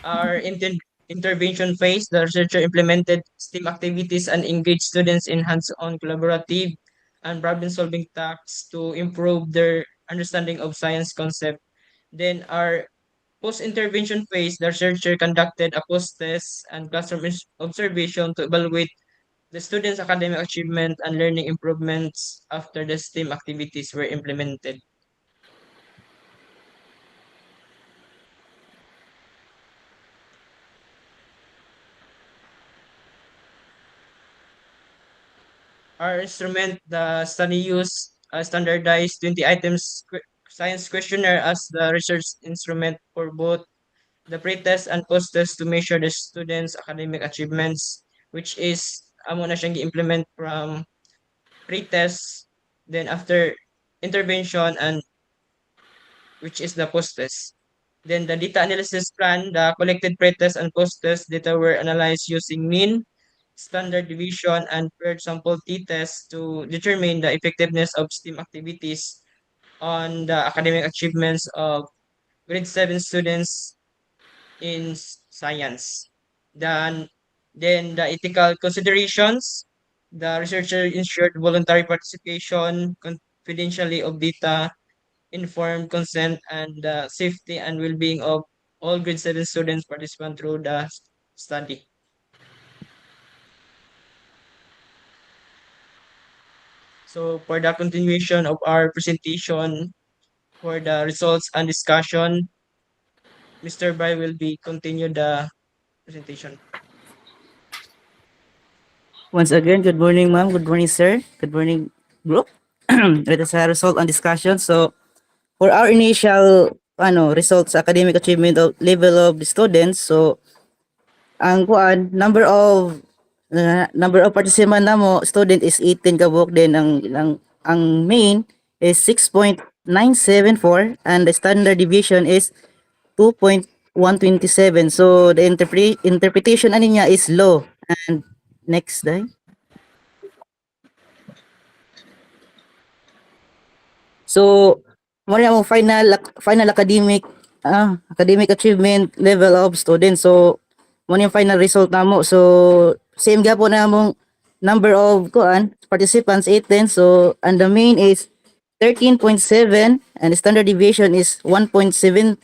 our intervention phase, the researcher implemented STEAM activities and engaged students in hands-on collaborative and problem-solving tasks to improve their understanding of science concept. Then our post-intervention phase, the researcher conducted a post-test and classroom observation to evaluate the students' academic achievement and learning improvements after the STEAM activities were implemented. Our instrument, the study used a standardized 20 items science questionnaire as the research instrument for both the pre-test and post-test to measure the students' academic achievements, which is amo na siyang gi-implement from pre-test, then after intervention, and which is the post-test. Then the data analysis plan, the collected pre-test and post-test data were analyzed using mean, standard deviation, and paired sample t-test to determine the effectiveness of STEAM activities on the academic achievements of grade 7 students in science. Then the ethical considerations, the researcher ensured voluntary participation, confidentiality of data, informed consent, and the safety and well-being of all grade 7 students participant through the study. So for the continuation of our presentation for the results and discussion, Mr. Bry will be continue the presentation. Once again, good morning, ma'am. Good morning, sir. Good morning, group. Let us have result and discussion. So, for our initial results, academic achievement of level of the students, so ang kuan number of participant namo student is 18 kabuk, then ang main is 6.974 and the standard deviation is 2.127. So the interpretation ani niya is low. And next day. So mo na mo final academic achievement level of students. So mo yung final result namo. So same gapon na mong number of participants 18. So and the main is 13.7 and the standard deviation is 1.790.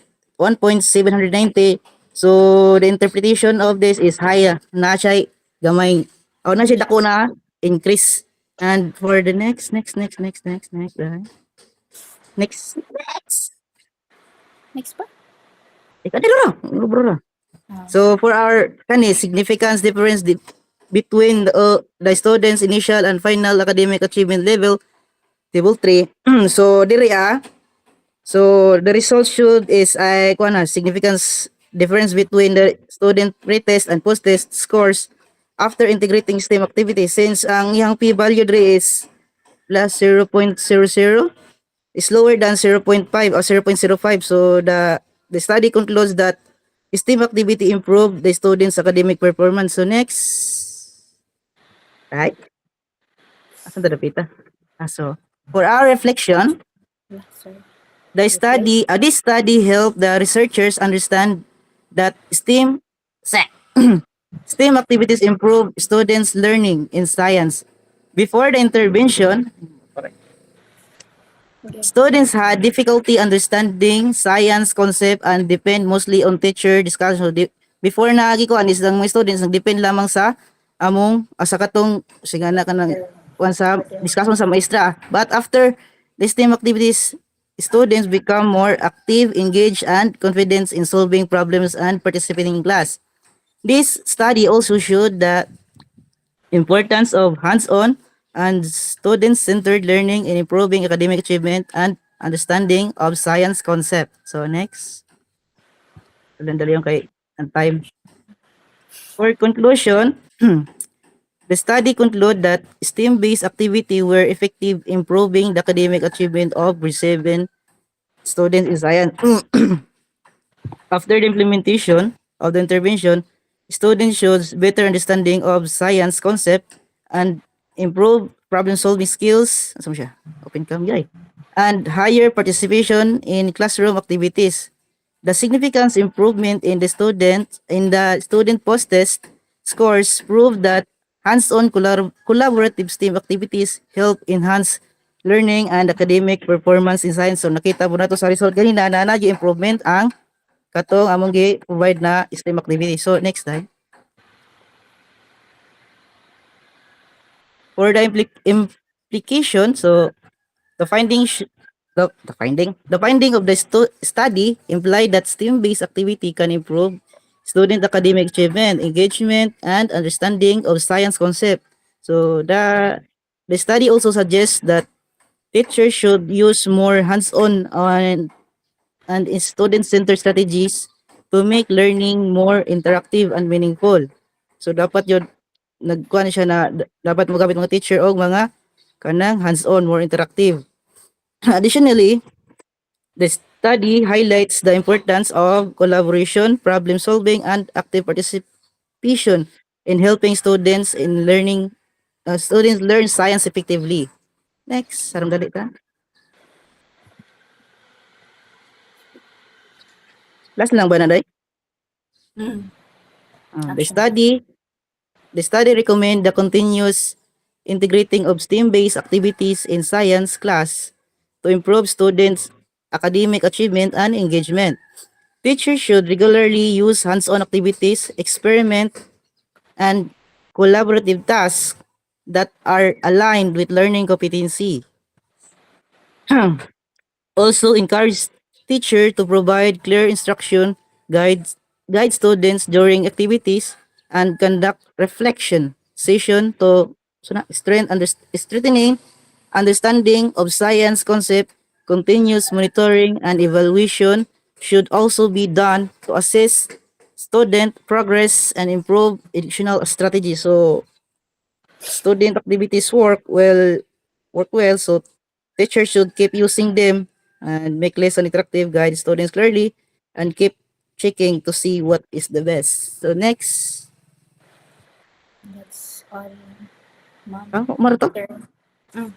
So the interpretation of this is higher. Na siya gamay. O na siya dako na increase. And for the next. Next. Next pa? Ikaw dilo bro. So for our significance difference between the students initial and final academic achievement level table 3. So diri so the result should is ay significance difference between the student pre-test and post-test scores after integrating STEM activities, since ang iyang p-value diri is plus 0.00 is lower than 0.5 or 0.05. So the study concludes that STEAM activity improved the students' academic performance. So next. Right? Asan ta dapita? So for our reflection, this study helped the researchers understand that STEAM activities improve students' learning in science. Before the intervention, students had difficulty understanding science concept and depend mostly on teacher discussion. So, before nagikuan is lang mga students nagdepend lamang sa among sa katong sigana kanang kuan sa discussion sa maestra. But after the STEM activities, students become more active, engaged, and confident in solving problems and participating in class. This study also showed the importance of hands-on and student-centered learning in improving academic achievement and understanding of science concept. So next. Dali yung kay ang time. For conclusion, the study concluded that STEM-based activity were effective in improving the academic achievement of receiving students in science. After the implementation of the intervention, students showed better understanding of science concept and improved problem-solving skills. Asa mo siya? Open cam guy. And higher participation in classroom activities. The significant improvement in the student post-test scores prove that hands-on collaborative STEAM activities help enhance learning and academic performance in science. So nakita mo na to sa result kanina na improvement ang katong among gi-provide na STEM activity. So next slide. For the implication, so the finding sh- the finding of the study implied that STEM-based activity can improve student academic achievement, engagement, and understanding of science concept. So the study also suggests that teachers should use more hands-on and student-centered strategies to make learning more interactive and meaningful. So dapat yun nagkuha na siya na dapat mogamit mga teacher og mga kanang hands-on, more interactive. Additionally, the study highlights the importance of collaboration, problem solving, and active participation in helping students learn science effectively. Next, sarang dali ta. Last lang ba na day? Mm. Ah, the study recommend the continuous integrating of STEAM-based activities in science class to improve students' academic achievement and engagement. Teachers should regularly use hands-on activities, experiment, and collaborative tasks that are aligned with learning competency. Also encourage teacher to provide clear instruction, guide students during activities, and conduct reflection session to strengthening understanding of science concept. Continuous monitoring and evaluation should also be done to assess student progress and improve educational strategies. So student activities work well, so teachers should keep using them and make lesson interactive, guide students clearly, and keep checking to see what is the best. So next, That's all, ma'am. maro to? Sir. Mm.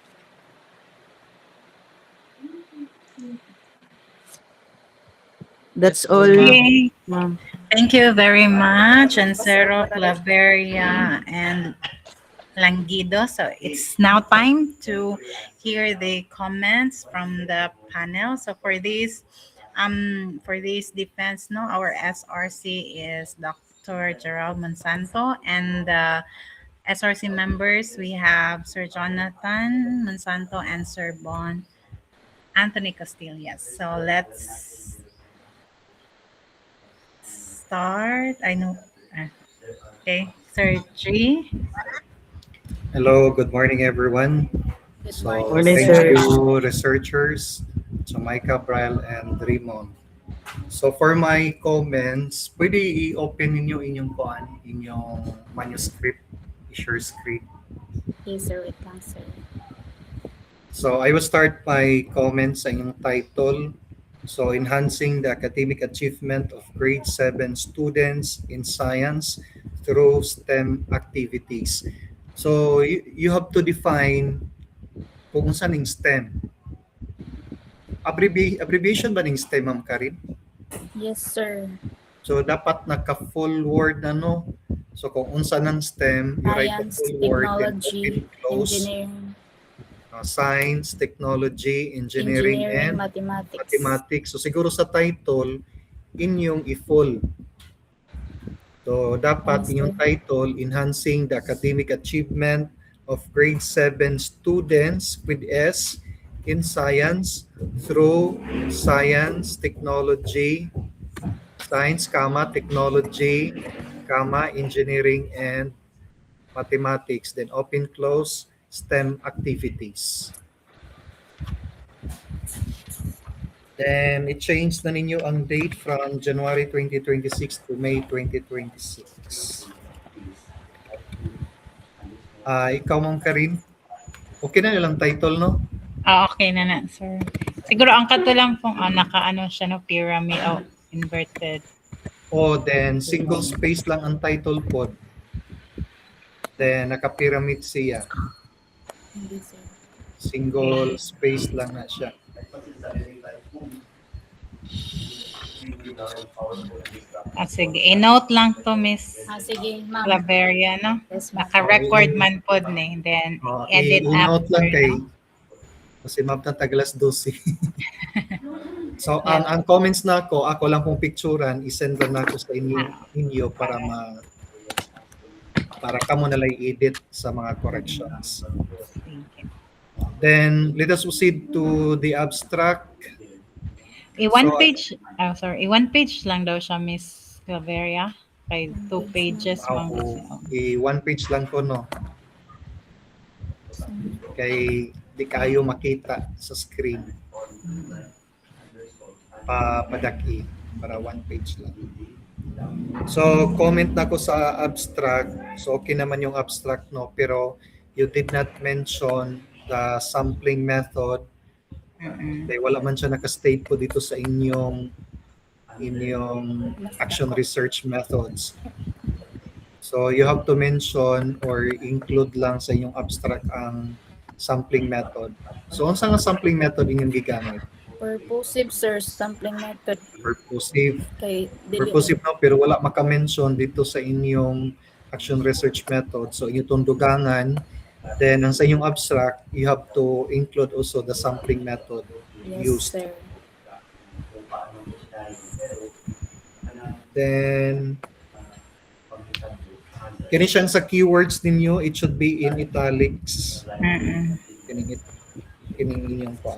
That's all, Okay, ma'am. thank you very much, Ansero, Claveria, and Langido. So it's now time to hear the comments from the panel. So for this defense, no, our SRC is Dr. Gerald Monsanto, and the SRC members we have Sir Jonathan Monsanto and Sir Bon Anthony Castillas. So let's start. I know. Okay, Sir G. Hello, good morning, everyone. Good So, Morning, thank sir. you, researchers, Jamaica, Brian, and Raymond. So, for my comments, pwede i-open ninyo inyong manuscript, i-share screen. Yes, sir. Wait lang, sir. So, I will start my comments sa inyong title. So, enhancing the academic achievement of grade 7 students in science through STEM activities. So, you have to define kung saan yung STEM. Abbreviation ba ng STEM, Ma'am Karin? Yes, sir. So, dapat naka-full word na, no? So, kung unsa ng STEM, you write the Science, full word, then technology, open, close. engineering, Science, technology, engineering, and mathematics. So, siguro sa title, inyong i-full. So, dapat Yes, inyong sir. title, Enhancing the Academic Achievement of Grade 7 Students with S in Science through Science, Technology, Technology, Engineering, and Mathematics. Then open, close, STEM activities. Then, i-change na ninyo ang date from January 2026 to May 2026. Ikaw, Ma'am Karin, okay na nilang title, no? Okay na, sir. Siguro ang kato lang pong naka-ano siya, no, pyramid, inverted. Then single space lang ang title pod. Then, naka-pyramid siya. Hindi, sir. Single space lang na siya. Sige, i-note lang to, Miss Sige, ma'am. Claveria, no? Yes, ma'am. Naka-record man po ni. Then, edit i-note lang after. kay No? kasi ma'am na tagalas 12. So ang comments na ako lang pong picturean, isend lang ako sa inyo para kamo na lang i-edit sa mga corrections. Thank you. Then let us proceed to the abstract. I-one So, page lang daw siya, Miss Claveria. Kay 2 pages. one page lang ko, no? Kay di kayo makita sa screen. Padaki para one page lang. So, comment na ko sa abstract. So, okay naman yung abstract, no? Pero you did not mention the sampling method. Dahil wala man siya naka-state po dito sa inyong action research methods. So, you have to mention or include lang sa inyong abstract ang sampling method. So, unsa nga sampling method inyong gigamit? Purposive, sir. Sampling method. Purposive. Kay Purposive no, pero wala maka-mention dito sa inyong action research method. So, inyong dugangan. Then, ang sa inyong abstract, you have to include also the sampling method Yes, used. sir. Then, kini siyang sa keywords ninyo, it should be in italics. Kining inyong pa.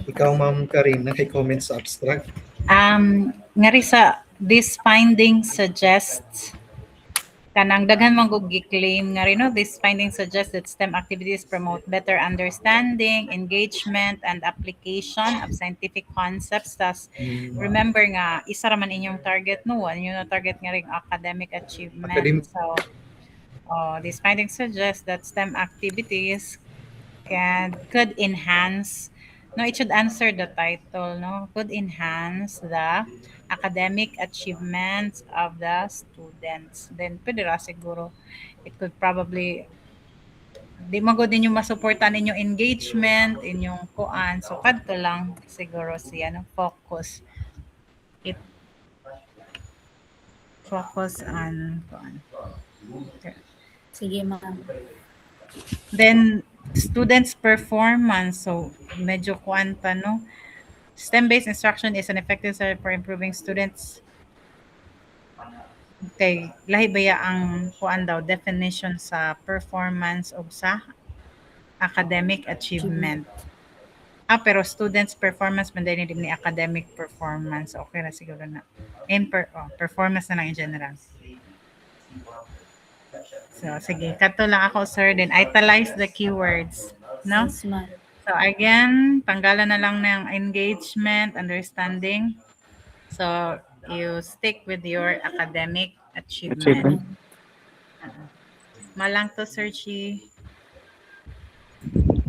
Ikaw, Ma'am Karin, naki-comment sa abstract. Ngari sa this finding suggests kanang daghan man gug gi-claim nga rin, no? This finding suggests that STEM activities promote better understanding, engagement, and application of scientific concepts. Tas remember nga isa ra man inyong target, no? Ano yung target nga ring academic achievement. So this finding suggests that STEM activities could enhance, no, it should answer the title, no, could enhance the academic achievements of the students. Then pwede ra siguro it could probably di magod ninyo masuportan inyong engagement, inyong kuan. So kadto lang siguro siya no, focus on kuan. Sige, ma'am. Then students performance, so medyo kuan pa, no. STEM-based instruction is an effective strategy for improving students. Okay, lahi ba ya ang kuan daw definition sa performance o sa academic achievement? Pero students performance man din ni academic performance. Okay na siguro na. Performance na lang in general. So sige, kato lang ako, sir. Then italize the keywords, no? Yes, ma'am. So again, tanggalan na lang ng engagement, understanding. So you stick with your academic achievement. Malang to, Sir Chi.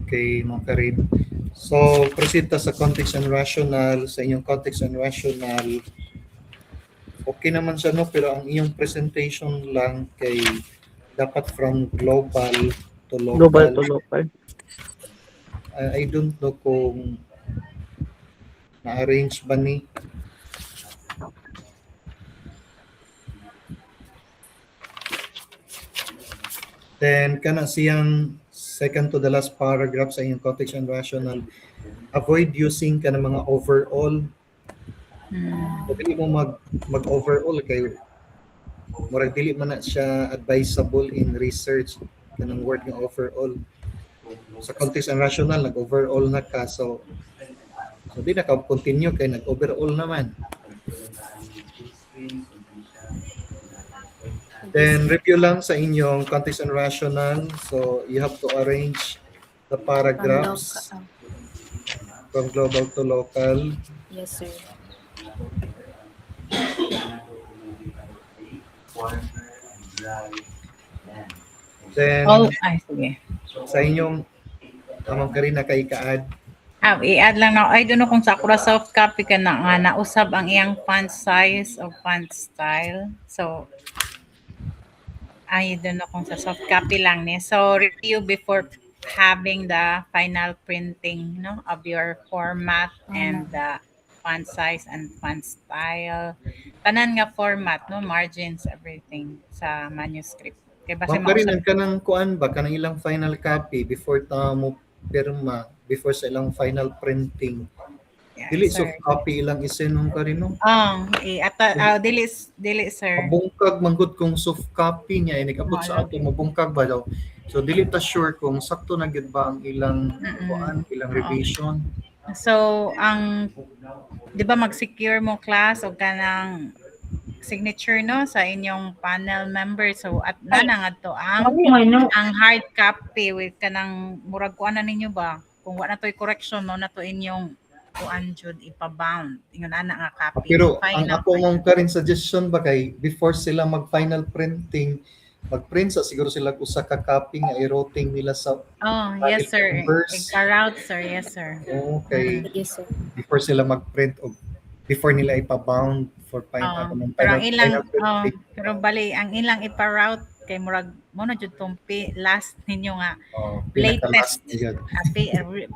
Okay, Ma'am Karin. So, proceed ta sa context and rational. Sa inyong context and rational, okay naman siya, no? Pero ang inyong presentation lang kay dapat from global to local. Global to local. I don't know kung na-arrange ba ni. Then, kana siyang second to the last paragraph sa inyong context and rational, avoid using ka ng mga overall. Dili mo mag-overall kay murag dili man na siya advisable in research kanang word ng overall. Sa context and rational, nag-overall na ka. So di na ka continue kay nag-overall naman. Then review lang sa inyong context and rational. So you have to arrange the paragraphs from global to local. Yes, sir. Then Sige. sa inyong Ma'am Karina kay ka-add. I-add lang na, I don't know kung sa akura soft copy ka na nga nausab ang iyang font size o font style. So, I don't know kung sa soft copy lang ni. So review before having the final printing, no, of your format and the font size and font style. Tanan nga format, no, margins, everything sa manuscript. Kay base Ma'am Karin, mausap. ang kanang kuan ba kanang ilang final copy before ta mo pirma, before sa ilang final printing. Yeah, Dili sir. soft copy ilang isenong Karin no. Dili sir. Mabungkag manggod kung soft copy niya inigabot sa ato mabungkag ba daw. So dili ta sure kung sakto na gid ba ang ilang kuan, ilang revision. So ang 'di ba mag-secure mo class o kanang signature no sa inyong panel member, so at na to ang hard copy with kanang murag kuan na ninyo ba kung wala na to'y correction no na to inyong kuan jud ipa-bound ingon ana nga copy. Pero ang Final ako mong Karin suggestion ba kay before sila mag final printing mag-print sa siguro sila usa ka copy nga i-routing nila sa yes sir. numbers. Ika-route sir, yes sir. Okay. Sige, sir. Before sila mag-print o before nila ipa-bound for final Pero ang ilang printing. pero bali ang ilang ipa-route kay murag mo na jud tong last ninyo nga latest. pinaka-last na yun.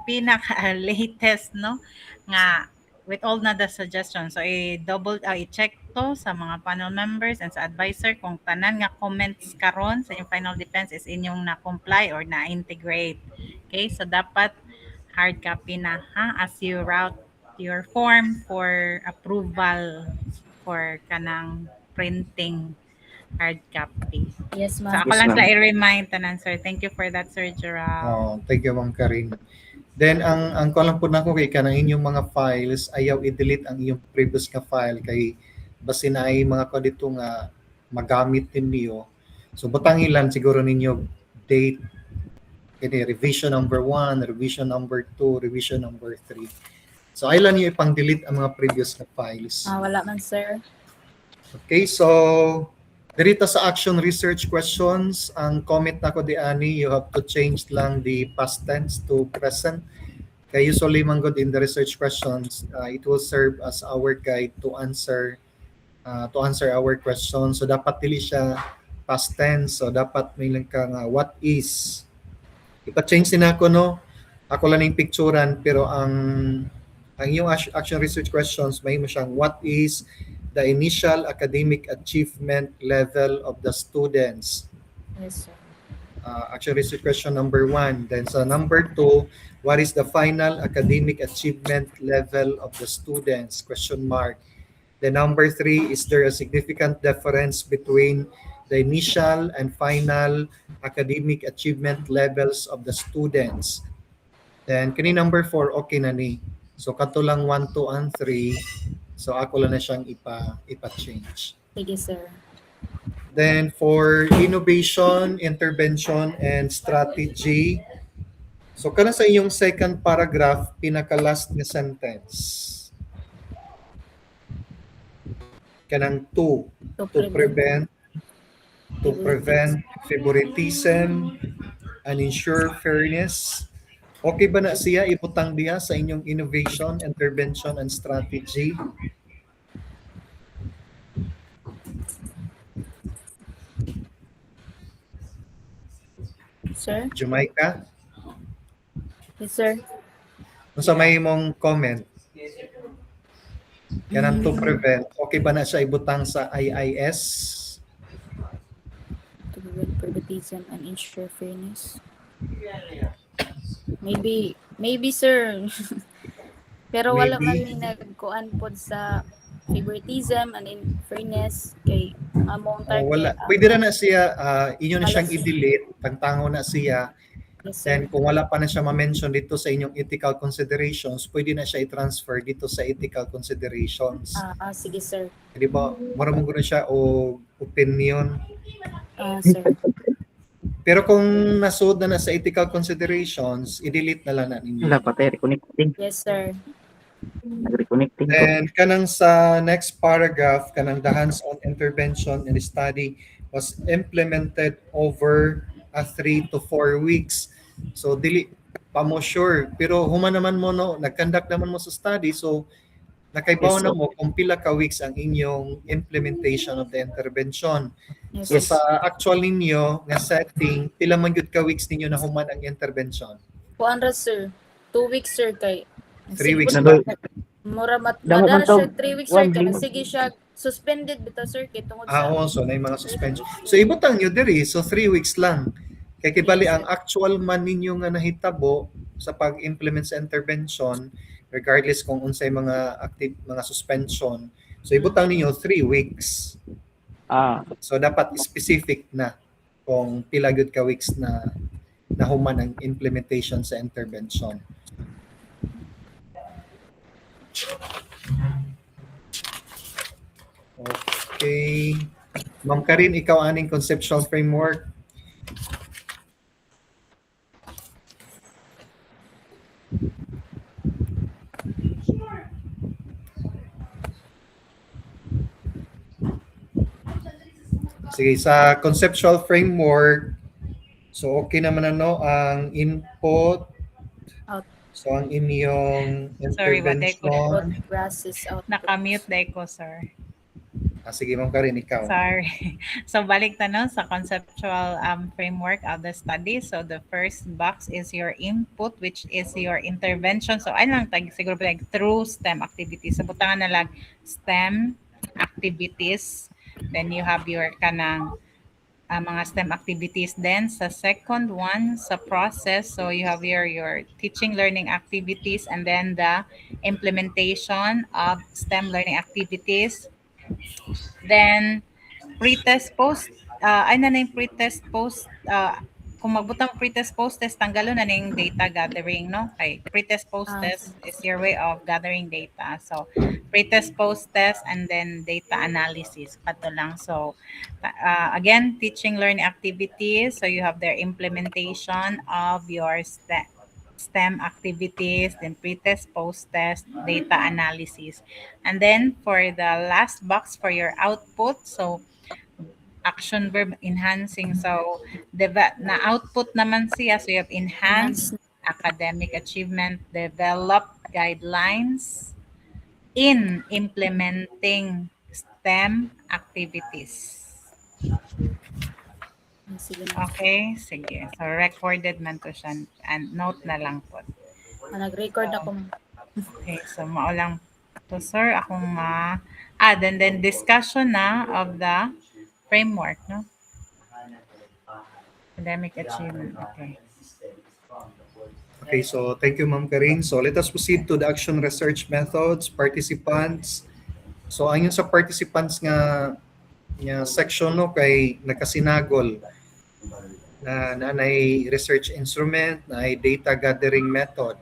Pinaka latest no nga with all na the suggestions, so i-check to sa mga panel members and sa advisor kung tanan nga comments karon sa inyong final defense is inyong na-comply or na-integrate. Okay, so dapat hard copy na as you route your form for approval for kanang printing hard copy. Yes, So ma'am. ako lang sa i-remind tanan sir. Thank you for that sir Gerald. Thank you Ma'am Karin. Then ang ko lang po nako kay kanang inyong mga files ayaw i-delete ang iyong previous nga file kay basin na ay mga ko dito nga magamit ninyo. So butang ilan siguro ninyo date kini revision number 1, revision number 2, revision number 3. So ay lang niyo ipang-delete ang mga previous na files. Wala man, sir. Okay, so dito sa action research questions, ang comment nako di ani, you have to change lang the past tense to present. Kaya usually manggod in the research questions, it will serve as our guide to answer our questions. So dapat dili siya past tense. So dapat may lang ka nga what is. Ipa-change din ako no. Ako lang yung picturean pero ang iyong action research questions may mo siyang what is the initial academic achievement level of the students. Yes, sir. Action research question number 1. Then sa number 2, what is the final academic achievement level of the students? Question mark. Then number 3, is there a significant difference between the initial and final academic achievement levels of the students? Then kini number 4, okay na ni. So kato lang 1, 2, and 3. So ako lang na siyang ipa-change. Sige, sir. Then for innovation, intervention, and strategy, so kana sa iyong second paragraph, pinaka-last na sentence. Kanang to prevent favoritism and ensure fairness. Okay ba na siya ibutang diha sa inyong innovation, intervention, and strategy? Sir? Jamaica? Yes, sir. Kung sa may mong comment, kanang to prevent, okay ba na siya ibutang sa IIS? To prevent favoritism and ensure fairness. Maybe sir. Pero wala man Maybe. ni nagkuan pod sa favoritism and in fairness kay among target. Wala. Pwede na siya, inyo na siyang Wala. i-delete, tangtango na siya. Yes, sir. Then kung wala pa na siya ma-mention dito sa inyong ethical considerations, pwede na siya i-transfer dito sa ethical considerations. Sige, sir. Di ba? Maraming gano'n siya o opinion. Sir. Pero kung nasuod na sa ethical considerations, i-delete na lang na ninyo. Wala pa tayo reconnecting. Yes, sir. Nag-reconnecting ko. And kanang sa next paragraph, kanang the hands-on intervention and study was implemented over 3 to 4 weeks. So dili pa mo sure, pero human naman mo no, nag-conduct naman mo sa study, so nakaibaw Yes, na mo kung pila ka weeks ang inyong implementation of the intervention. Yes, So Yes. sa actual ninyo nga setting, pila man gyud ka weeks ninyo na human ang intervention? kuan ra sir. 2 weeks sir kay. 3 weeks Sige, ba? mura Damo man madara siya to, 3 weeks one sir kay week. sige siya suspended bitaw sir kay tungod Ah, sa oo, so na mga suspension. So ibutang nyo diri, so 3 weeks lang. Kay kibali Yes, ang actual man ninyo nga nahitabo sa pag-implement sa intervention, regardless kung unsay mga active mga suspension. So ibutang ninyo 3 weeks. Ah, So dapat specific na kung pila gyud ka weeks na nahuman ang implementation sa intervention. Okay. Ma'am Karin, ikaw aning conceptual framework. Sige, sa conceptual framework, so okay naman ano ang input. Out. So ang inyong Sorry, Wate ko. intervention. process out. Nakamute day ko, sir. Sige, Ma'am Karin, ikaw. Sorry. So balik na sa conceptual framework of the study. So the first box is your input, which is your intervention. So ay lang siguro through STEM activities. Sa butangan na lang STEM activities. Then you have your kanang mga STEM activities. Then sa second one, sa process, so you have your teaching learning activities, and then the implementation of STEM learning activities. Then pre-test post, ay na yung pre-test post, kung magbutang pre-test post test, tanggalon na yung data gathering, no? Okay, pre-test post test is your way of gathering data. So pre-test post test and then data analysis, kato lang. So again, teaching learning activities, so you have their implementation of your STEM activities, then pre-test, post-test, data analysis. And then for the last box for your output, so action verb enhancing. So na output naman siya, so you have enhanced academic achievement, develop guidelines in implementing STEM activities. Sige. Okay, sige. So recorded man to siya, and note na lang po. Nag-record ako. Okay, so maulang to sir akong then discussion na of the framework, no? Academic achievement. Okay. Okay, so thank you, Ma'am Karin. So let us proceed to the action research methods, participants. So ayon sa participants nga section no kay nakasinagol na nanay research instrument, na data gathering method,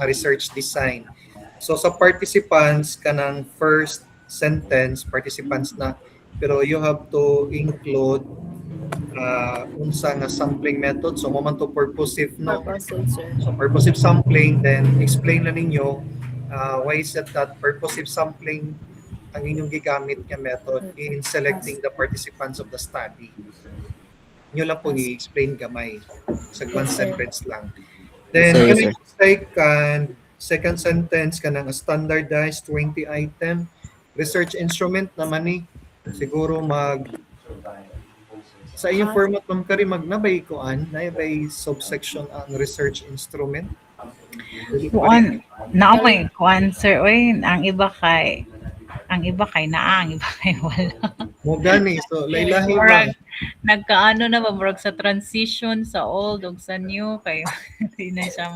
a research design. So sa participants kanang first sentence participants na, pero you have to include unsa nga sampling method. So mo man to purposive no. Purpose, sir. So purposive sampling, then explain na ninyo why is it that purposive sampling ang inyong gigamit nga method in selecting the participants of the study. Nyo lang po i-explain gamay sa one sentence lang. Then, Yes, sir. second sentence ka ng standardized 20 item research instrument naman ni siguro sa inyong format ma'am Kari magnabay kuan na bay subsection ang research instrument. Kuan, naamay kuan sir, oy, ang iba kay naa, ang iba kay wala. Mo gani so laylahi Murag, lang. nagkaano na ba murag sa transition sa old ug sa new kay hindi na siya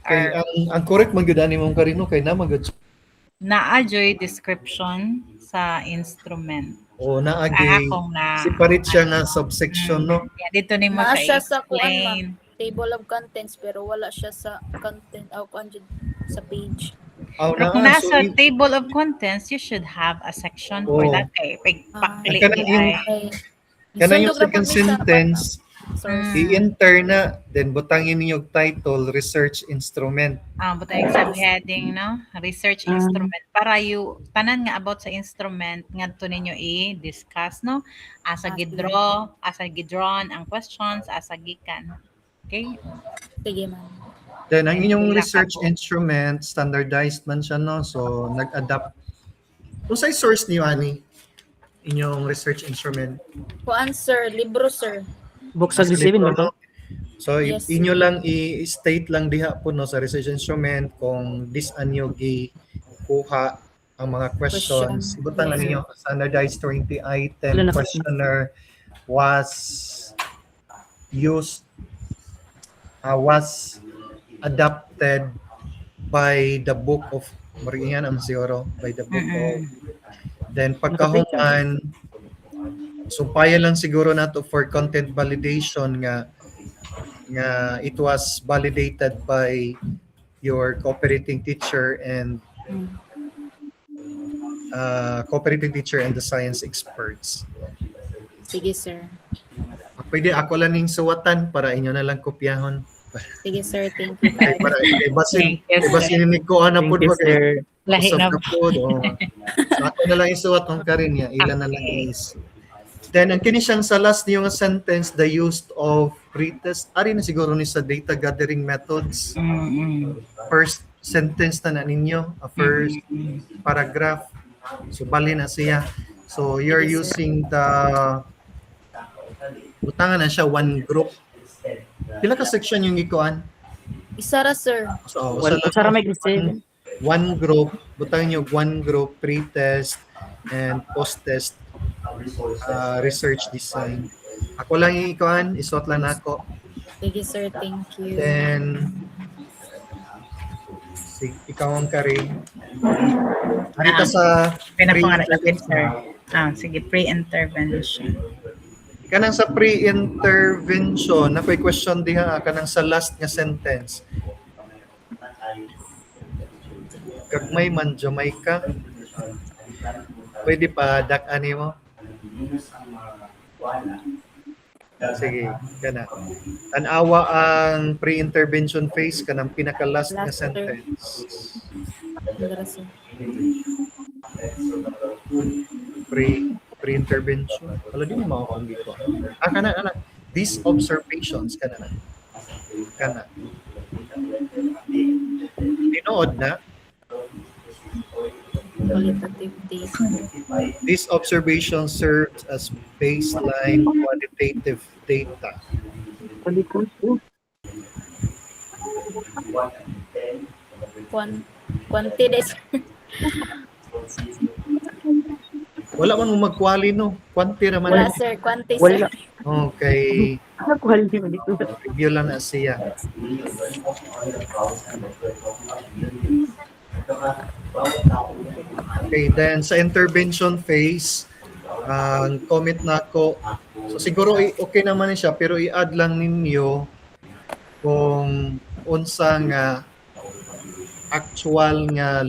Kay ang correct man gyud ani ma'am Kari no kay na magud naa-joy description sa instrument. o naagi Akong na separate siya nga subsection no. yeah, dito ni mo Naa siya siya sa kuan, explain. Table of contents pero wala siya sa content o kuan jud sa page. Aw Pero kung naa nasa so table of contents, you should have a section for Oo. that kay pakli Kanang yung- Okay. kana yung Sundog na second po siya sa sentence source. i-enter na then butangin niyo title research instrument. buta yung subheading, no? Research instrument. Para you, tanan nga about sa instrument, nga to ninyo i-discuss, no? Asa gidrawn ang questions, asa gikan. Okay? Sige man. Then ang inyong Wala ka research po. instrument standardized man siya no so nag-adapt. Kung sa source niyo ani inyong research instrument? Kuan sir, libro sir. Buksan Sa 7 libro, ba to? no? So Yes, sir. inyo lang i-state lang diha po no sa research instrument kung this anyo gi kuha ang mga questions. Question. Ibutan lang Yes, ninyo standardized 20 item Wala na- questionnaire was used was adapted by the book of Marian am siguro by the book of then pagkahungan sumpayan lang siguro nato for content validation nga it was validated by your cooperating teacher and Mm. cooperating teacher and the science experts. Sige sir. Pwede ako lang ning suwatan para inyo na lang kopyahon. Sige sir, thank you. Ay, para ibasin Thank you, sir. ininig ko ana Thank pud you, ba kay sir. Lahi usab na. na pod. So ako na lang isuwat ang karin niya. Ilan na lang is. Then ang kini siyang sa last niyo nga sentence, the use of pretest. Ari na siguro ni sa data gathering methods. First sentence na ninyo, a first paragraph. So bali na siya. So you're Yes, sir. using the butangan na siya one group. Pila ka section yung ikuan? Isa ra sir. So Sa may grade 7. one group, butang nyo one group, pre-test and post-test research design. Ako lang yung ikuan, isuot lang ako. Sige sir, thank you. Then, ikaw ang kari. Harita sa Pinapangarapin, sir. Sige, pre-intervention. kanang sa pre-intervention, na question diha, kanang sa last nga sentence. Gagmay man Jamaica. Pwede pa dak-ani mo? Sige, kana. Tanawa ang pre-intervention phase kanang pinaka-last nga Last, sir. sentence. Sige sir. Pre-intervention. Wala din mo ako ang dito. Kana. These observations kana na. Kana. Tinood na. Qualitative data. These observations served as baseline quantitative data. Quantity sir. Wala man mo magkwali no. Kwanti raman. Wala sir, quantity sir. Wala. Okay. Quality mo dito. Review lang na siya. Okay, then sa intervention phase, ang comment na ako, so siguro okay naman siya, pero i-add lang ninyo kung unsa nga actual nga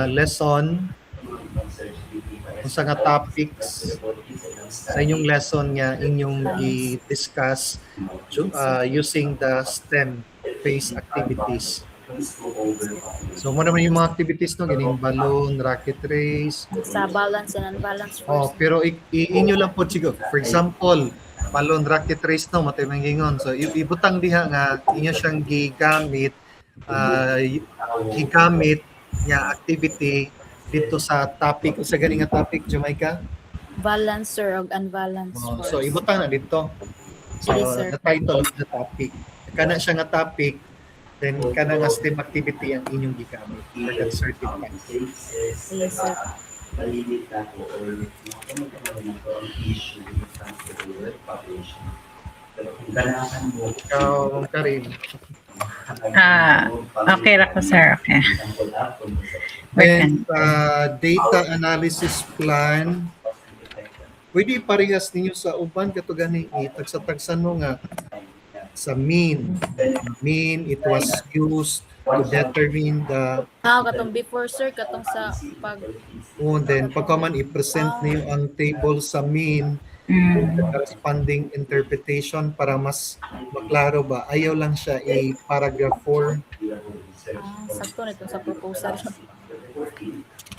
lesson, unsa nga topics sa inyong lesson nga inyong i-discuss using the STEM phase activities. So mo naman yung mga activities no, ganing balloon, rocket race. Sa balance and unbalance Oh, first. pero inyo lang po siguro. For example, balloon rocket race no, matay mangingon. So ibutang diha nga inyo siyang gigamit gigamit nga activity dito sa topic sa gani nga topic Jamaica. Balance sir ug unbalance Oh, first. so ibutang na dito. So Sige, sir. the title of the topic. Kana siya nga topic, then kana nga STEM activity ang inyong gigamit for that certificate. Sige sir. Ikaw, Karin. Okay ra ko, sir. Okay. Then, data analysis plan. Pwede parehas ninyo sa uban kato gani tagsa-tagsan mo nga sa mean. Mean, it was used to determine the Katong before sir, katong sa pag then pagka man i-present niyo ang table sa mean, the corresponding interpretation para mas maklaro ba. Ayaw lang siya i-paragraph 4 sakto nito sa proposal.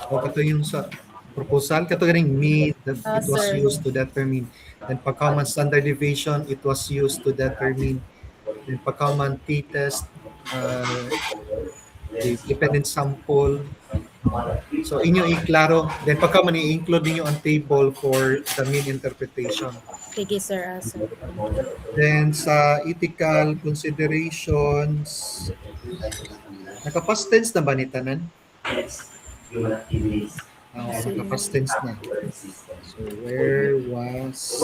o kato yung sa proposal kato ganing mean that it was Sir. used to determine. Then pagka man standard deviation, it was used to determine. Then pagka man t-test, the dependent sample, So inyo iklaro, then pagka man i-include niyo ang table for the mean interpretation. Sige, sir. Sir. Then sa ethical considerations, naka-past tense na ba ni tanan? Naka-past tense na. So where was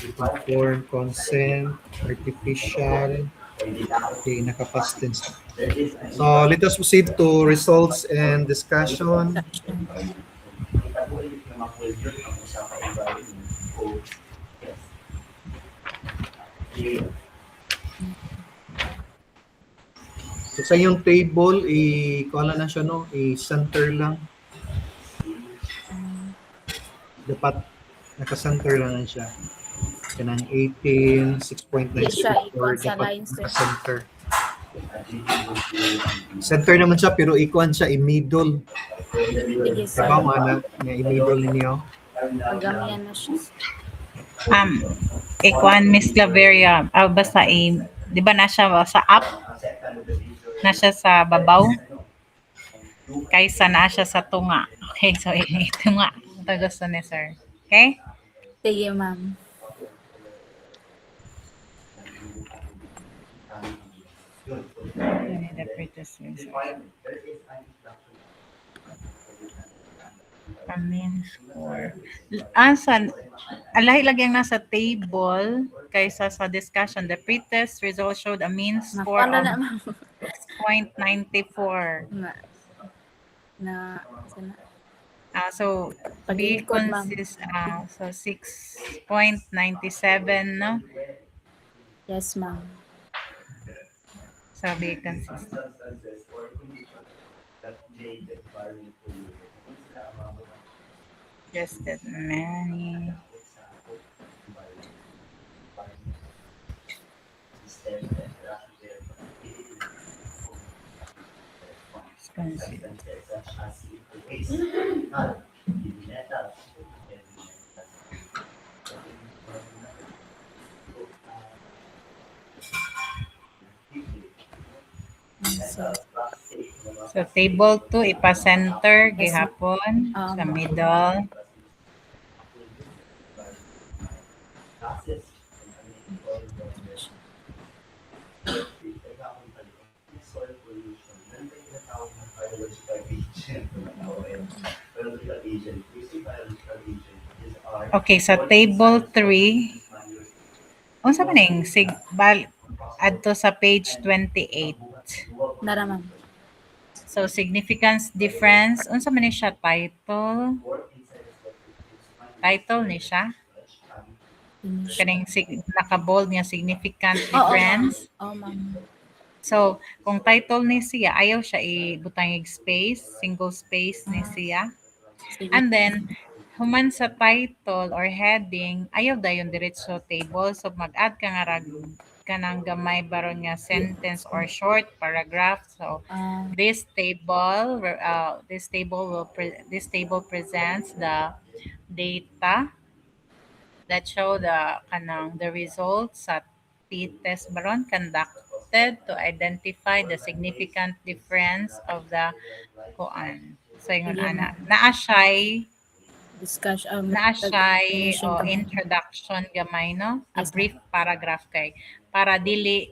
informed consent, artificial, okay, naka-past tense na. So let us proceed to results and discussion. So sa yung table, kuha na siya, no? I-center lang. Dapat naka-center lang na siya. Kanang 18, 6.9 Yes, siya, ikuan sa line, sir. center. Center naman siya, pero ikuan siya, i-middle. Sige, sir. Diba, mana, nga i-middle ninyo. Pagamihan na siya. Ikuan, Miss Claveria, basta di ba nasa sa up? Nasa sa babaw? Kaysa nasa sa tunga. Okay, so tunga. Ito gusto ni sir. Okay? Sige, ma'am. The predecessor. Mean score. Asan? Alahi lagi ang nasa table kaysa sa discussion. The pretest result showed a mean score Nakuha na, of ma'am. 6.94. Sana. So, be Pag-ikot, ma'am. so 6.97, no? Yes, ma'am. So, be consistent. Just that many. Consistent. So, table 2, ipa-center, gihapon, sa middle. Okay, sa table 3, unsa man ning adto sa page 28. Nara, ma'am. So, significance difference. Unsa man ni siya title? Title ni siya. Kaning naka-bold nga significant difference. Oh, ma'am. So, kung title ni siya, ayaw siya ibutang space, single space ni siya. Sige. And then, human sa title or heading, ayaw dayon diretso table. So, mag-add ka nga kanang gamay baron nga sentence or short paragraph. So, this table presents the data that show the results sa t-test baron conducted to identify the significant difference of the kuan. So, ingon ana, naa siya'y introduction gamay, no? A brief paragraph kay para dili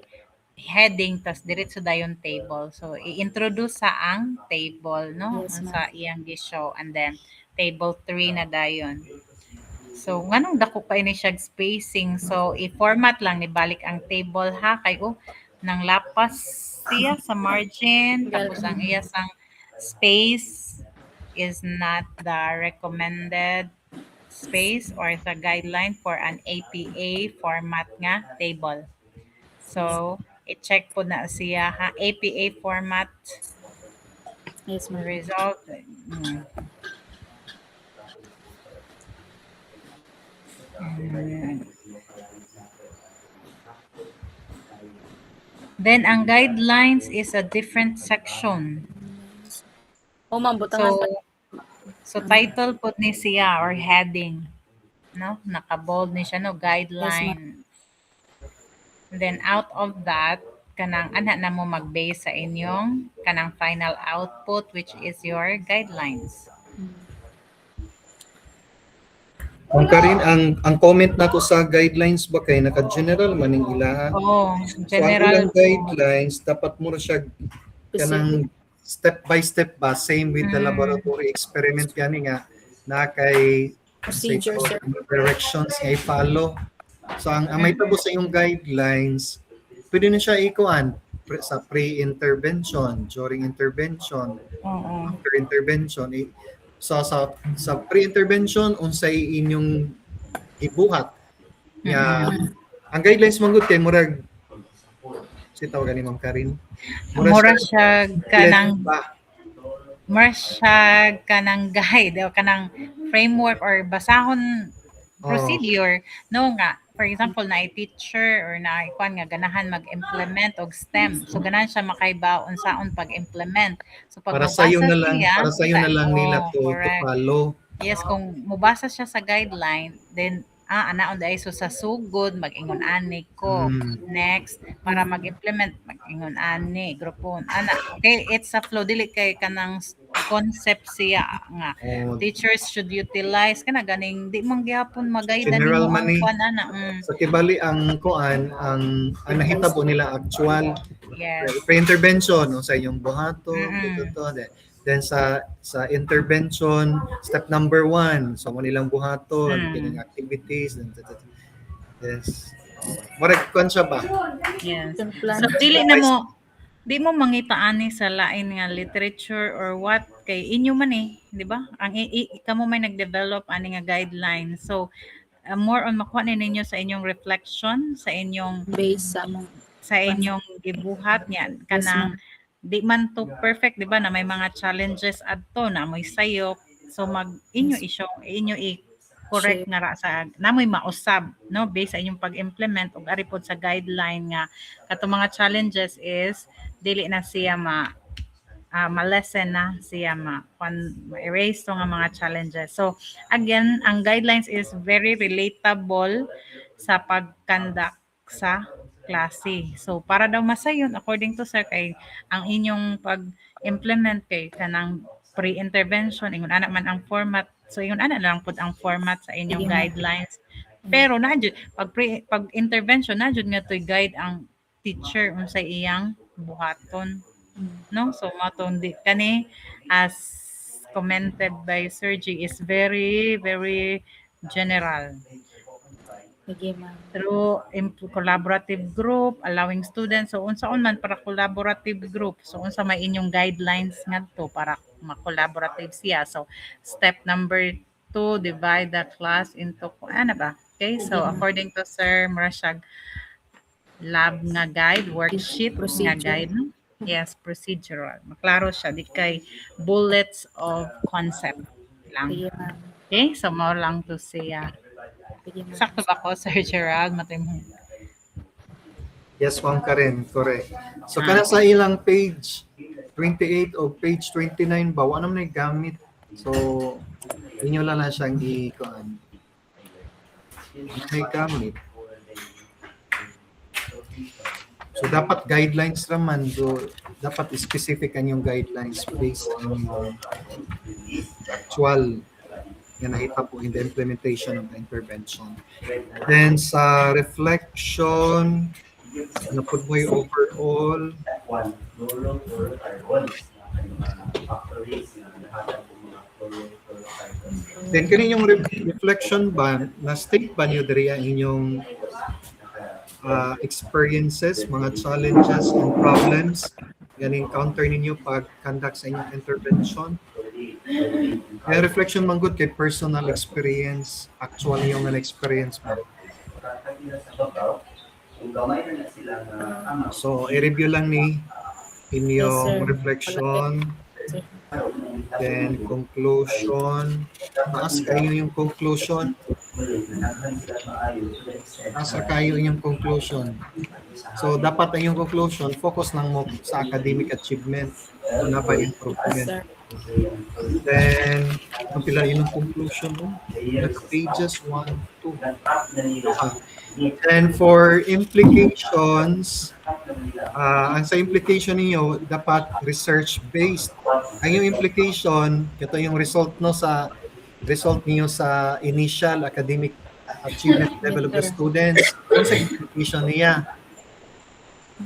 heading tas diretso dayon table. So i-introduce sa ang table, no? Yes, ma'am. Sa iyang gi-show, and then table 3 na dayon. So nganong dako pa ini siya spacing. So i-format lang ni balik ang table ha kay nang lapas siya sa margin tapos ang iya sang space is not the recommended space or the guideline for an APA format nga table. So, i-check po na siya ha. APA format Yes, ma'am. result. Then, ang guidelines is a different section. Oh, ma'am, butangan pa. So title po ni siya or heading. No? Naka-bold ni siya, no? Guideline. Then out of that, kanang ana na mo mag-base sa inyong kanang final output which is your guidelines. Kung karin ang comment nako sa guidelines ba kay naka-general maning ilaha. Oh, So ang general ilang guidelines dapat mo siya kanang step by step ba same with the laboratory experiment gani nga na kay Procedure, sir. directions nga i-follow. So ang may tabo sa iyong guidelines pwede na siya ikuan sa pre-intervention, during intervention, Oo. after intervention. So sa pre-intervention unsay inyong ibuhat. Nga ang guidelines manggod kay murag si tawag ni Ma'am Karin. Mura siya kanang ba? guide o kanang framework or basahon procedure no nga for example na teacher or na ikuan nga ganahan mag-implement og STEM so ganahan siya makaiba unsaon pag-implement so pag Para sa iyo na mabasa lang, siya, para sa iyo na lang nila to correct. follow. Yes, kung mubasa siya sa guideline, then anaon dai so sa sugod mag-ingon ani ko. Next, para mag-implement mag-ingon ani grupon. Ana, okay, it's a flow dili kay kanang concept siya nga. Oh, Teachers should utilize kana ganing di man gyapon mag-guide General nimo man ni. ang kuan ana. so kibali ang kuan ang nahitabo nila actual Yes. pre-intervention no, sa inyong buhato Mm-mm. ito. Then sa intervention step number 1 so mo nilang buhaton kining activities yes murag kuan siya ba Yes. Yung plan. So di mo mangita ani sa lain nga literature or what kay inyo man di ba? Ang kamo may nag-develop ani nga guideline. So more on makuha ni ninyo sa inyong reflection, sa inyong Based sa mong gibuhat niyan kanang di man to perfect di ba na may mga challenges adto na may sayop. So mag inyo correct nga ra sa namoy mausab no based sa inyong pag-implement og ari pod sa guideline nga katong mga challenges is dili na siya ma-lessen na siya ma-erase to nga mga challenges. So again, ang guidelines is very relatable sa pag-conduct sa klase. So para daw masayon according to sir kay ang inyong pag-implement kay kanang pre-intervention ingon ana man ang format. So ingon ana lang pud ang format sa inyong Sige, ma'am. guidelines. Pero najud pag-intervention najud nga toy guide ang teacher unsay iyang buhaton. No, so matong di kani as commented by Sir G is very very general. Sige, ma'am. Through collaborative group, allowing students, so unsaon man para collaborative group, so unsa may inyong guidelines ngadto para ma-collaborative siya. So step number 2, divide the class into ano ba? Okay, so according to Sir Marashag, lab nga guide, worksheet nga Procedure. guide. No? Yes, procedural. Maklaro siya, di kay bullets of concept lang. Sige, ma'am. Okay, so mo lang to siya. Sige, ma'am. Sakto ba ko, Sir Gerald? Matay mo. yes Ma'am Karen correct so kana sa ilang page 28 o page 29 ba wala man gamit so inyo lang na siyang i-kuan may gamit so dapat guidelines naman so dapat specific ang yung guidelines based on yung actual nga nahita po in the implementation of the intervention. Then sa reflection, ano po mo yung overall, then kanin yung reflection ba, na-state ba niyo diri ang inyong experiences, mga challenges and problems yan encounter ninyo pag conduct sa inyong intervention? Kaya reflection man good kay personal experience, actual yung experience mo. So, i-review lang ni inyong Yes, sir. reflection, then conclusion. Taas kayo yung conclusion. Taas kayo yung conclusion. So dapat ang iyong conclusion focus lang mo sa academic achievement na ba Yes, improvement. sir. Then ang pila yung conclusion mo? Naka pages 1, 2. And for implications, ang sa implication niyo dapat research based. Ang yung implication, ito yung result niyo sa initial academic achievement level of the sir. students. Ano sa implication niya?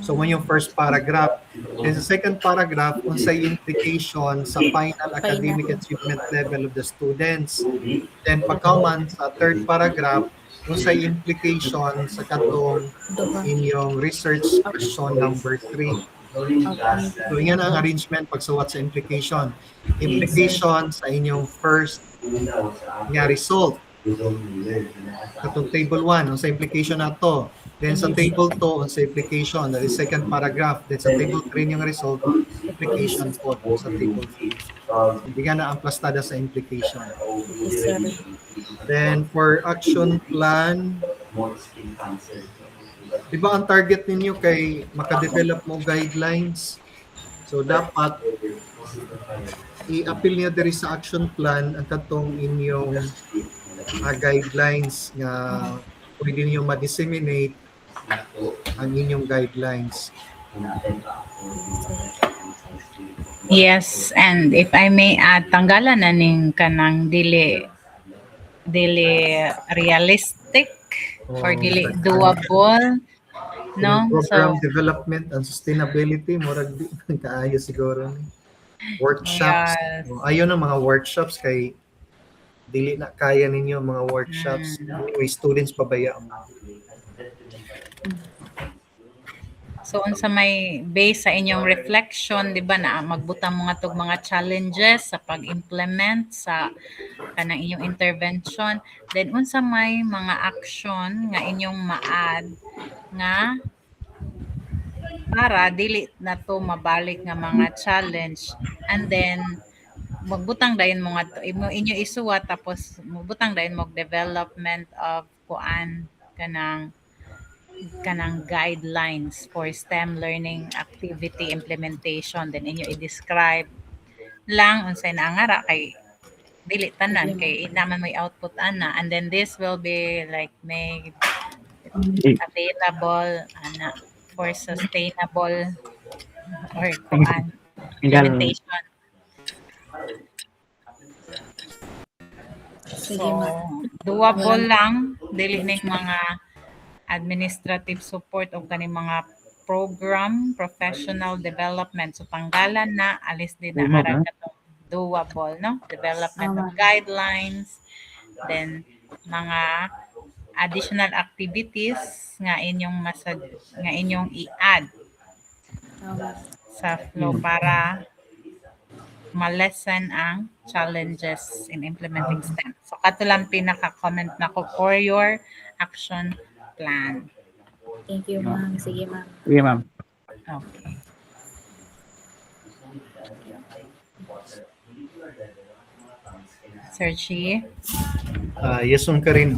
So mo yung first paragraph. Then sa second paragraph, unsay implication sa final academic achievement level of the students. Then pagkaman sa third paragraph, unsay implication sa katong Duha. inyong research question number 3. So yan ang arrangement pagsuwat sa implication. Implication sa inyong first nga result. Katong table 1, unsay implication nato. Then sa table 2, unsay implication, that is second paragraph. Then sa table 3 yung result, implication po sa table 3. Hindi nga na ang plastada sa implication. Yes, sir. Then for action plan, di ba ang target ninyo kay makadevelop mo guidelines? So dapat i-appeal niya diri sa action plan ang katong inyong guidelines nga pwede niyo ma-disseminate ang inyong guidelines. Yes, and if I may add, tanggalan na ning kanang dili realistic or dili doable, no? Program So development and sustainability, murag di kaayo siguro ni. Workshops. Yes. Ayaw ng mga workshops kay dili na kaya ninyo ang mga workshops. Anyway, students pabayaan. So unsa may base sa inyong reflection, di ba, na magbutang mga tog mga challenges sa pag-implement sa kanang inyong intervention, then unsa may mga action nga inyong ma-add nga para dili na to mabalik nga mga challenge, and then magbutang dayon mo nga inyo isuwat, tapos magbutang dayon mo development of kuan kanang guidelines for STEM learning activity implementation, then inyo i-describe lang unsay naangara kay dili tanan kay naman may output ana, and then this will be like made available ana for sustainable or kuan implementation. Sige, So, ma'am. doable lang, dili ning mga administrative support o kani mga program, professional development. So, tanggalan na, alis din na aral katong doable, no? Development of guidelines, then mga additional activities nga inyong i-add sa flow para ma-lessen ang challenges in implementing STEM. So, kato lang pinaka-comment na ko for your action plan. Thank you, ma'am. Sige, ma'am. Sige, ma'am. Okay. Sir Chi? Yes, ka rin.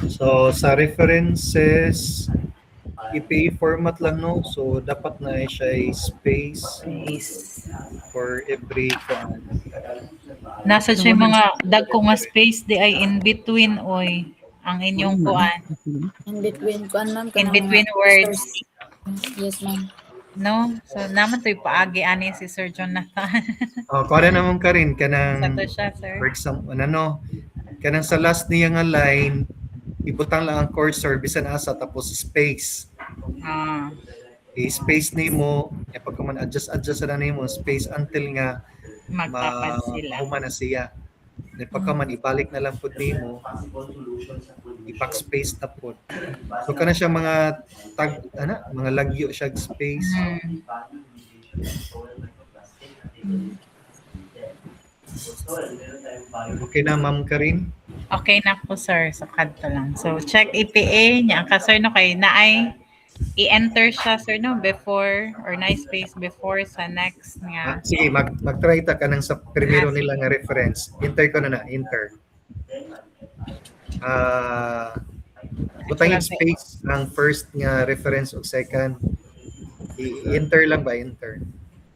So, sa references, EPA format lang, no? So, dapat na siya ay space for every Nasa siya yung mga dagko nga space di ay in between oy ang inyong kuan. In between, kuan, ma'am. In kanang between mga words. stars. Yes, ma'am. No? So, naman to'y paagi ani si Sir Jonathan. kuha naman ka rin, Sa kanang, to siya, sir. for example, kanang sa last niya nga line, ibutang lang ang cursor, bisan asa, tapos space. Ah, I-space nimo, pagka man adjust na nimo, space until nga magtapad sila. mahuma na siya. Then pagka man ibalik na lang pud nimo, ipak-space na pud. So kana siya mga mga lagyo siya space. Okay na, Ma'am Karin? Okay na po, sir. So, kadto lang. So, check EPA niya. Ang sir, no, kay naay i-enter siya, sir, no, before or na space before sa next nga. Sige, mag-try ta ka nang sa primero nila nga reference. Enter ko na, enter. Butang space ang first nga reference ug second. I-enter lang ba? Enter.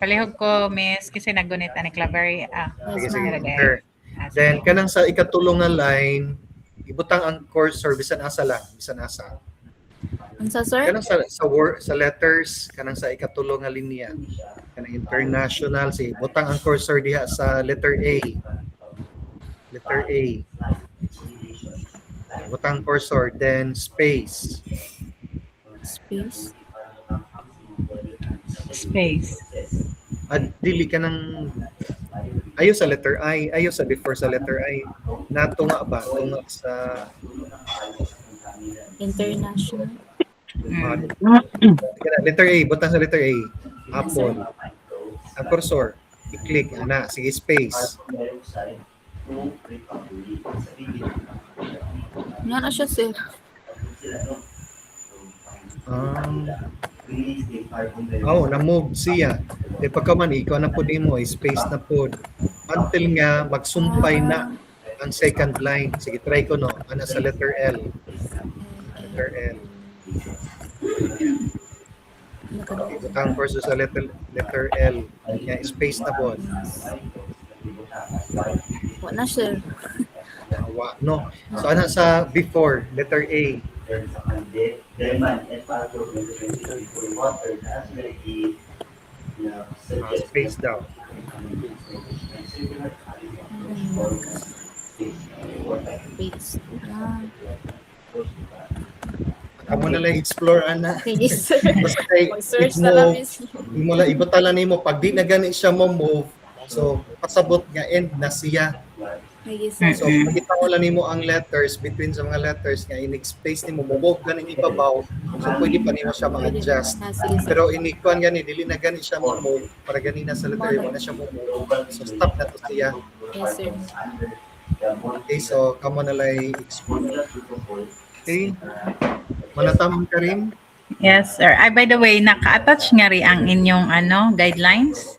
Palihog ko, miss, kasi naggunit ni Claveria. Sige, Yes, sige. ma'am. Enter. Then, kanang sa ikatulong nga line, ibutang ang cursor, bisan asa lang, bisan asa. Unsa, sir? Kanang sa letters, kanang sa ikatulong nga linya. Kanang international, sige, butang ang cursor diha sa letter A. Letter A. Butang cursor, then space. Space. Space. At dili ka ng ayaw sa letter I, ayaw sa before sa letter I. Natunga ba? Tunga sa International. letter A, butang sa letter A. Apple. Ang cursor, i-click. Ana, sige, space. Nga na siya, sir. Na-move siya. Di pa ka man, ikaw na po mo, space na po. Until nga, magsumpay na ang second line. Sige, try ko no. Ana sa letter L. Letter L. Butang cursor sa letter L. Kaya space na po. Wala, sir. No. So, ana sa before, letter A. Space daw. Space. Amo na lang explore ana. Okay, sir. Basta kay Mag-search na lang, miss. mo la ibutala nimo pag di na gani siya mo move. So pasabot nga end na siya. Okay, sir. So makita mo lang nimo ang letters between sa mga letters nga in-space nimo move ganing ibabaw. So pwede pa nimo siya ma-adjust. Sige, sir. Pero inikuan gani dili na gani siya mo move para gani na sa letter mo na siya mo move. So stop na to siya. Yes, sir. Okay, so kamo na lang explore. Okay. Manatamang ka rin? Yes, sir. Ay, by the way, naka-attach nga rin ang inyong guidelines.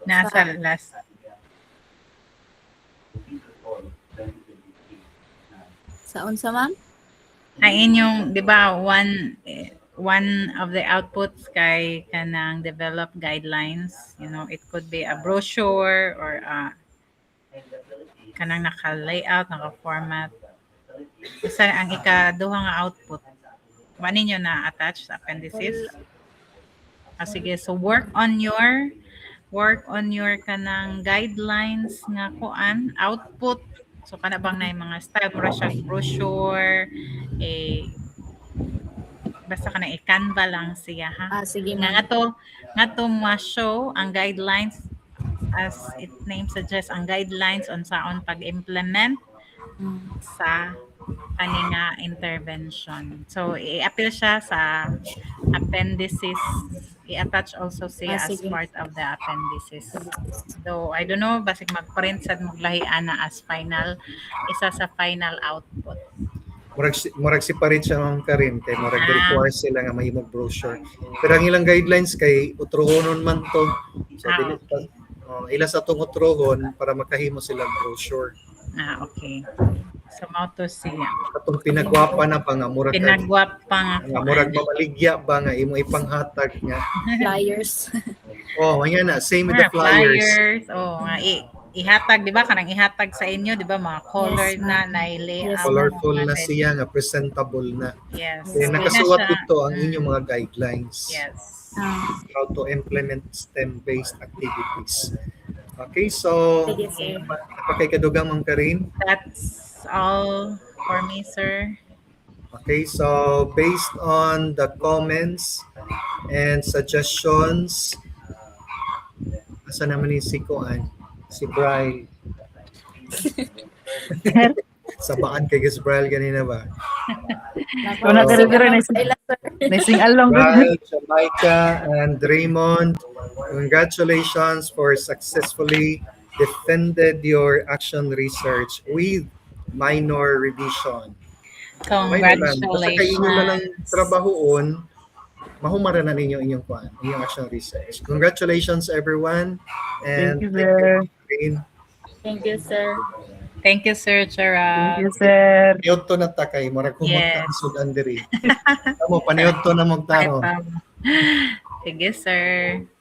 Nasa last. Sa unsa, ma'am? Ay, inyong, di ba, one of the outputs kay kanang develop guidelines. You know, it could be a brochure or kanang naka-layout, naka-format. Isa ang ikaduha nga output. Ba ninyo na attach sa appendices? Sige, so work on your kanang guidelines nga kuan output. So kana bang na mga style para siya brochure basta kana i-Canva lang siya ha. Sige, Nga ma'am. nga to ma-show ang guidelines as it name suggests ang guidelines on saon pag-implement sa kaninga intervention. So, i-appeal siya sa appendices. I-attach also siya as Sige. part of the appendices. So, I don't know, basig mag-print sa maglahian na as final, isa sa final output. Murag separate siya ng karin kay murag require sila nga mahimong brochure. Pero ang ilang guidelines kay utrohonon man to. So dili pa ila sa tong utrohon para makahimo silang brochure. Okay. So, mauto siya. Katong pinagwapa na pa nga murag Pinagwap pa nga murag mamaligya ba nga imong ipanghatag nga. Flyers. Ayan na same with the flyers. Nga ihatag, di ba? Kanang ihatag sa inyo, di ba? Mga colored ma'am. na layout. Yes, Colorful na siya nga presentable na. Yes. Kaya nakasuwat dito ang inyong mga guidelines. Yes. How to implement STEM-based activities. Okay, so Sige, sir. napakikadugang Ma'am Karin. That's all for me, sir. Okay, so based on the comments and suggestions, asa naman ni si Kuan? Si Bri. Sabaan kay Gus Bri kanina ba? Wala ka rin Nising along. Bri, Jamaica, and Raymond, congratulations for successfully defended your action research with minor revision. Basta kayo inyo na lang Congratulations. trabahoon, mahumara na ninyo inyong kuan, inyong action research. Congratulations everyone. And Thank you, sir. Karin. Thank you, sir. Thank you, Sir Thank Gerald. you, sir. Paniod to na ta kay mura kumot Yes. ka sudan diri. Amo paniod to na Ay, magtaro. Pam. Sige, sir.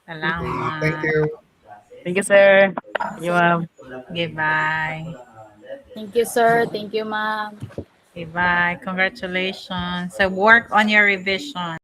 Salamat. Thank you. Thank you, sir. Thank you, ma'am. Goodbye. Thank you, sir. Thank you, ma'am. Goodbye. Congratulations. So work on your revision.